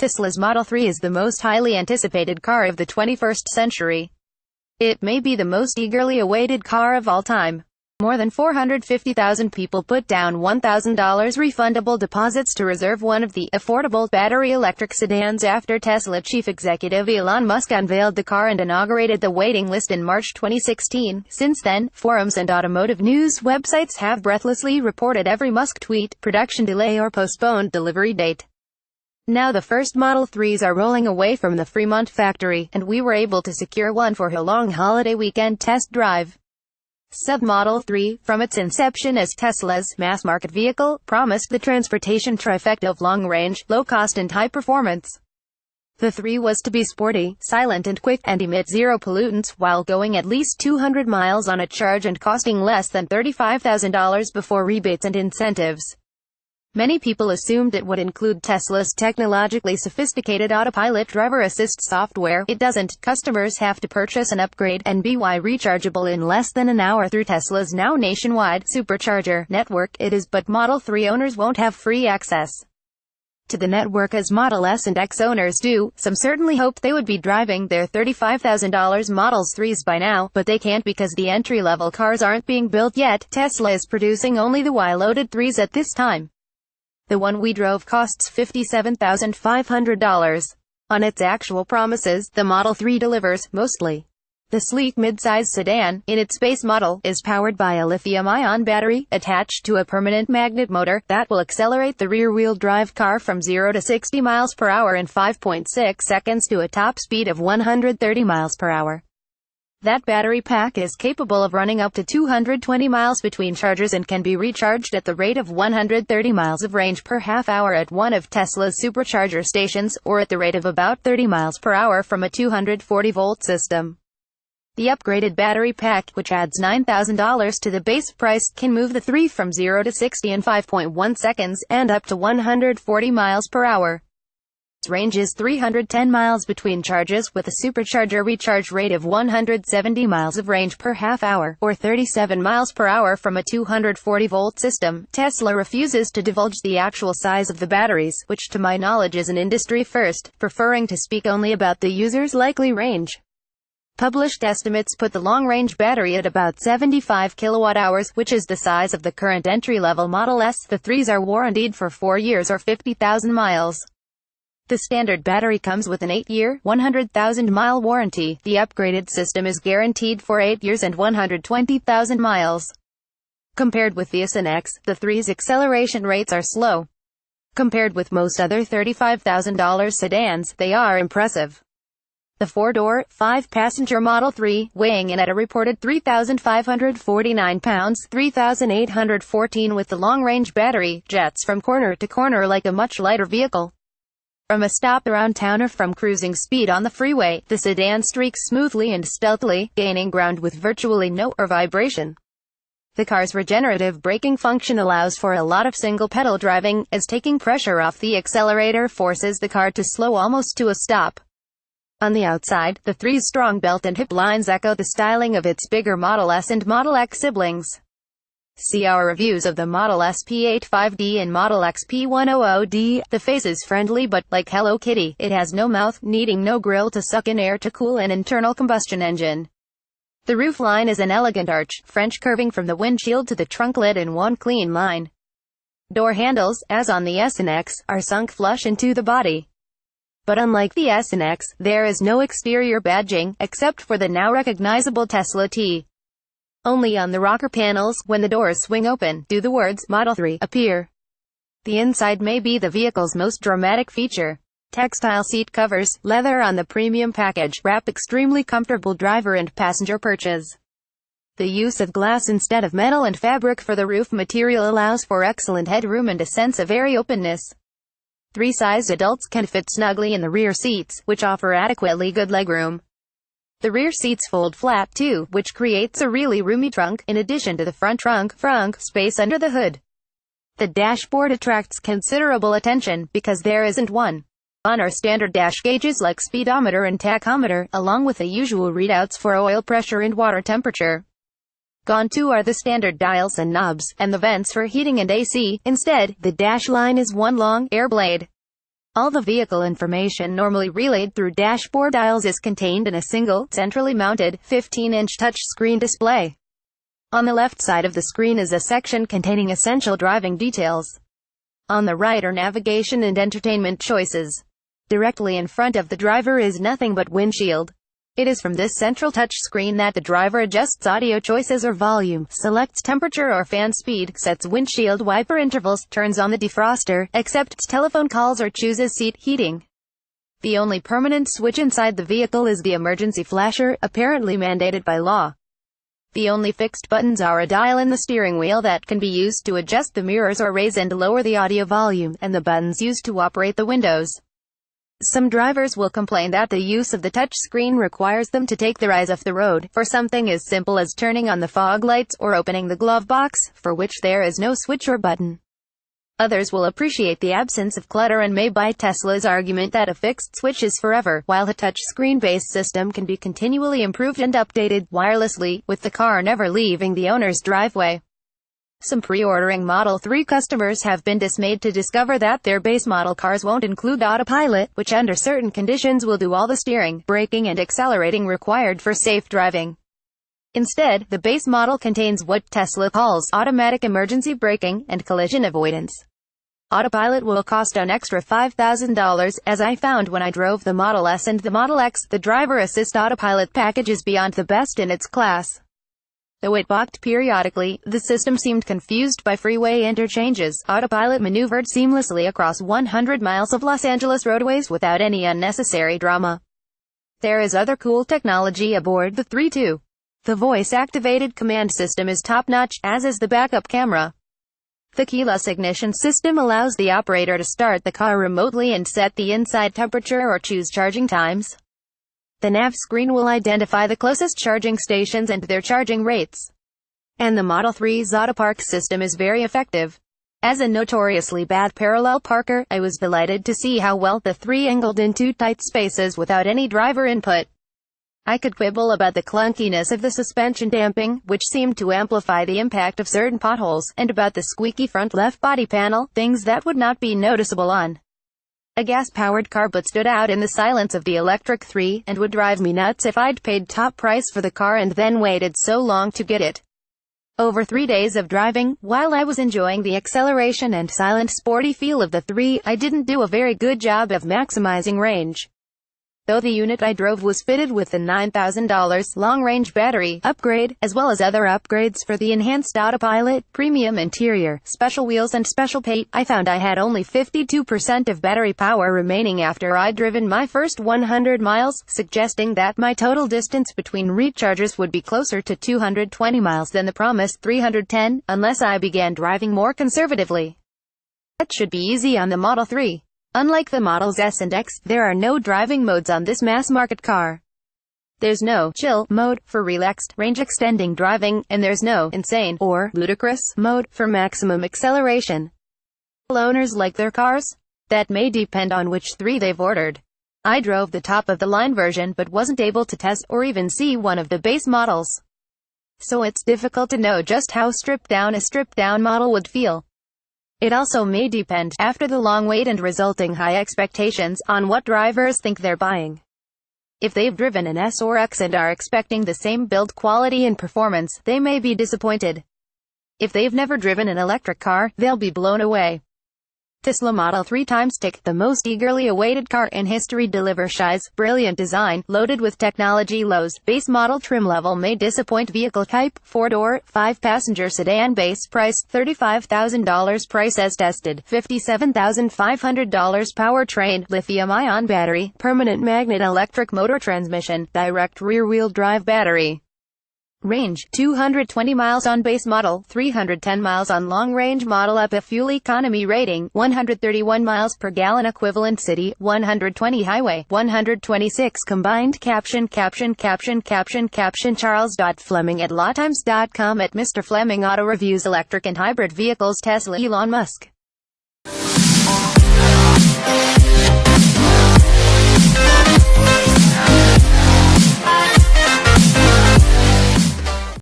Tesla's Model 3 is the most highly anticipated car of the 21st century. It may be the most eagerly awaited car of all time. More than 450,000 people put down $1,000 refundable deposits to reserve one of the affordable battery electric sedans after Tesla chief executive Elon Musk unveiled the car and inaugurated the waiting list in March 2016. Since then, forums and automotive news websites have breathlessly reported every Musk tweet, production delay or postponed delivery date. Now the first Model 3s are rolling away from the Fremont factory, and we were able to secure one for a long holiday weekend test drive. Model 3, from its inception as Tesla's mass-market vehicle, promised the transportation trifecta of long-range, low-cost and high-performance. The 3 was to be sporty, silent and quick, and emit zero pollutants, while going at least 200 miles on a charge and costing less than $35,000 before rebates and incentives. Many people assumed it would include Tesla's technologically sophisticated autopilot driver assist software. It doesn't. Customers have to purchase an upgrade, and be rechargeable in less than an hour through Tesla's now nationwide supercharger network. It is, but Model 3 owners won't have free access to the network as Model S and X owners do. Some certainly hoped they would be driving their $35,000 Model 3s by now, but they can't because the entry-level cars aren't being built yet. Tesla is producing only the Y-loaded 3s at this time. The one we drove costs $57,500. On its actual promises, the Model 3 delivers, mostly. The sleek mid-size sedan, in its base model, is powered by a lithium-ion battery, attached to a permanent magnet motor, that will accelerate the rear-wheel drive car from 0 to 60 miles per hour in 5.6 seconds to a top speed of 130 miles per hour. That battery pack is capable of running up to 220 miles between chargers and can be recharged at the rate of 130 miles of range per half hour at one of Tesla's supercharger stations, or at the rate of about 30 miles per hour from a 240-volt system. The upgraded battery pack, which adds $9,000 to the base price, can move the 3 from 0 to 60 in 5.1 seconds, and up to 140 miles per hour. Range is 310 miles between charges, with a supercharger recharge rate of 170 miles of range per half hour, or 37 miles per hour from a 240-volt system. Tesla refuses to divulge the actual size of the batteries, which to my knowledge is an industry first, preferring to speak only about the user's likely range. Published estimates put the long-range battery at about 75 kilowatt-hours, which is the size of the current entry-level Model S. The 3s are warrantied for 4 years or 50,000 miles. The standard battery comes with an 8-year, 100,000-mile warranty. The upgraded system is guaranteed for 8 years and 120,000 miles. Compared with the S and X, the 3's acceleration rates are slow. Compared with most other $35,000 sedans, they are impressive. The 4-door, 5-passenger Model 3, weighing in at a reported 3,549 pounds, 3,814 with the long-range battery, jets from corner to corner like a much lighter vehicle. From a stop around town or from cruising speed on the freeway, the sedan streaks smoothly and stealthily, gaining ground with virtually no vibration. The car's regenerative braking function allows for a lot of single-pedal driving, as taking pressure off the accelerator forces the car to slow almost to a stop. On the outside, the 3's strong belt and hip lines echo the styling of its bigger Model S and Model X siblings. See our reviews of the Model S P85D and Model X P100D. The face is friendly but, like Hello Kitty, it has no mouth, needing no grill to suck in air to cool an internal combustion engine. The roofline is an elegant arch, French curving from the windshield to the trunk lid in one clean line. Door handles, as on the S and X, are sunk flush into the body. But unlike the S and X, there is no exterior badging, except for the now recognizable Tesla T. Only on the rocker panels, when the doors swing open, do the words Model 3 appear. The inside may be the vehicle's most dramatic feature. Textile seat covers, leather on the premium package, wrap extremely comfortable driver and passenger perches. The use of glass instead of metal and fabric for the roof material allows for excellent headroom and a sense of airy openness. 3-sized adults can fit snugly in the rear seats, which offer adequately good legroom. The rear seats fold flat too, which creates a really roomy trunk, in addition to the front trunk space under the hood. The dashboard attracts considerable attention, because there isn't one. On are standard dash gauges like speedometer and tachometer, along with the usual readouts for oil pressure and water temperature. Gone too are the standard dials and knobs, and the vents for heating and AC. Instead, the dash line is one long air blade. All the vehicle information normally relayed through dashboard dials is contained in a single, centrally mounted, 15-inch touchscreen display. On the left side of the screen is a section containing essential driving details. On the right are navigation and entertainment choices. Directly in front of the driver is nothing but windshield. It is from this central touchscreen that the driver adjusts audio choices or volume, selects temperature or fan speed, sets windshield wiper intervals, turns on the defroster, accepts telephone calls or chooses seat heating. The only permanent switch inside the vehicle is the emergency flasher, apparently mandated by law. The only fixed buttons are a dial in the steering wheel that can be used to adjust the mirrors or raise and lower the audio volume, and the buttons used to operate the windows. Some drivers will complain that the use of the touchscreen requires them to take their eyes off the road, for something as simple as turning on the fog lights or opening the glove box, for which there is no switch or button. Others will appreciate the absence of clutter and may buy Tesla's argument that a fixed switch is forever, while the touchscreen-based system can be continually improved and updated wirelessly, with the car never leaving the owner's driveway. Some pre-ordering Model 3 customers have been dismayed to discover that their base model cars won't include autopilot, which under certain conditions will do all the steering, braking and accelerating required for safe driving. Instead, the base model contains what Tesla calls automatic emergency braking and collision avoidance. Autopilot will cost an extra $5,000, as I found when I drove the Model S and the Model X. The driver assist autopilot package is beyond the best in its class. Though it balked periodically, the system seemed confused by freeway interchanges. Autopilot maneuvered seamlessly across 100 miles of Los Angeles roadways without any unnecessary drama. There is other cool technology aboard the 3 too. The voice-activated command system is top-notch, as is the backup camera. The keyless ignition system allows the operator to start the car remotely and set the inside temperature or choose charging times. The nav screen will identify the closest charging stations and their charging rates. And the Model 3's Autopark system is very effective. As a notoriously bad parallel parker, I was delighted to see how well the 3 angled into tight spaces without any driver input. I could quibble about the clunkiness of the suspension damping, which seemed to amplify the impact of certain potholes, and about the squeaky front left body panel, things that would not be noticeable on a gas-powered car but stood out in the silence of the electric 3, and would drive me nuts if I'd paid top price for the car and then waited so long to get it. Over 3 days of driving, while I was enjoying the acceleration and silent sporty feel of the 3, I didn't do a very good job of maximizing range. Though the unit I drove was fitted with the $9,000 long-range battery upgrade, as well as other upgrades for the enhanced autopilot, premium interior, special wheels and special paint, I found I had only 52% of battery power remaining after I'd driven my first 100 miles, suggesting that my total distance between recharges would be closer to 220 miles than the promised 310, unless I began driving more conservatively. That should be easy on the Model 3. Unlike the Models S and X, there are no driving modes on this mass-market car. There's no chill mode for relaxed, range-extending driving, and there's no insane or ludicrous mode for maximum acceleration. Will owners like their cars? That may depend on which 3 they've ordered. I drove the top-of-the-line version but wasn't able to test or even see one of the base models. So it's difficult to know just how stripped-down a stripped-down model would feel. It also may depend, after the long wait and resulting high expectations, on what drivers think they're buying. If they've driven an S or X and are expecting the same build quality and performance, they may be disappointed. If they've never driven an electric car, they'll be blown away. Tesla Model 3 tick, the most eagerly awaited car in history, delivers shy's brilliant design, loaded with technology. Low's base model trim level may disappoint. Vehicle type, 4-door, 5-passenger sedan. Base price, $35,000. Price as tested, $57,500. Powertrain, lithium-ion battery, permanent magnet electric motor. Transmission, direct rear-wheel drive battery. Range, 220 miles on base model, 310 miles on long-range model. Up a fuel economy rating, 131 miles per gallon. Equivalent city, 120 highway, 126 combined. Caption Charles.Fleming at lawtimes.com. At Mr. Fleming Auto Reviews. Electric and hybrid vehicles. Tesla. Elon Musk.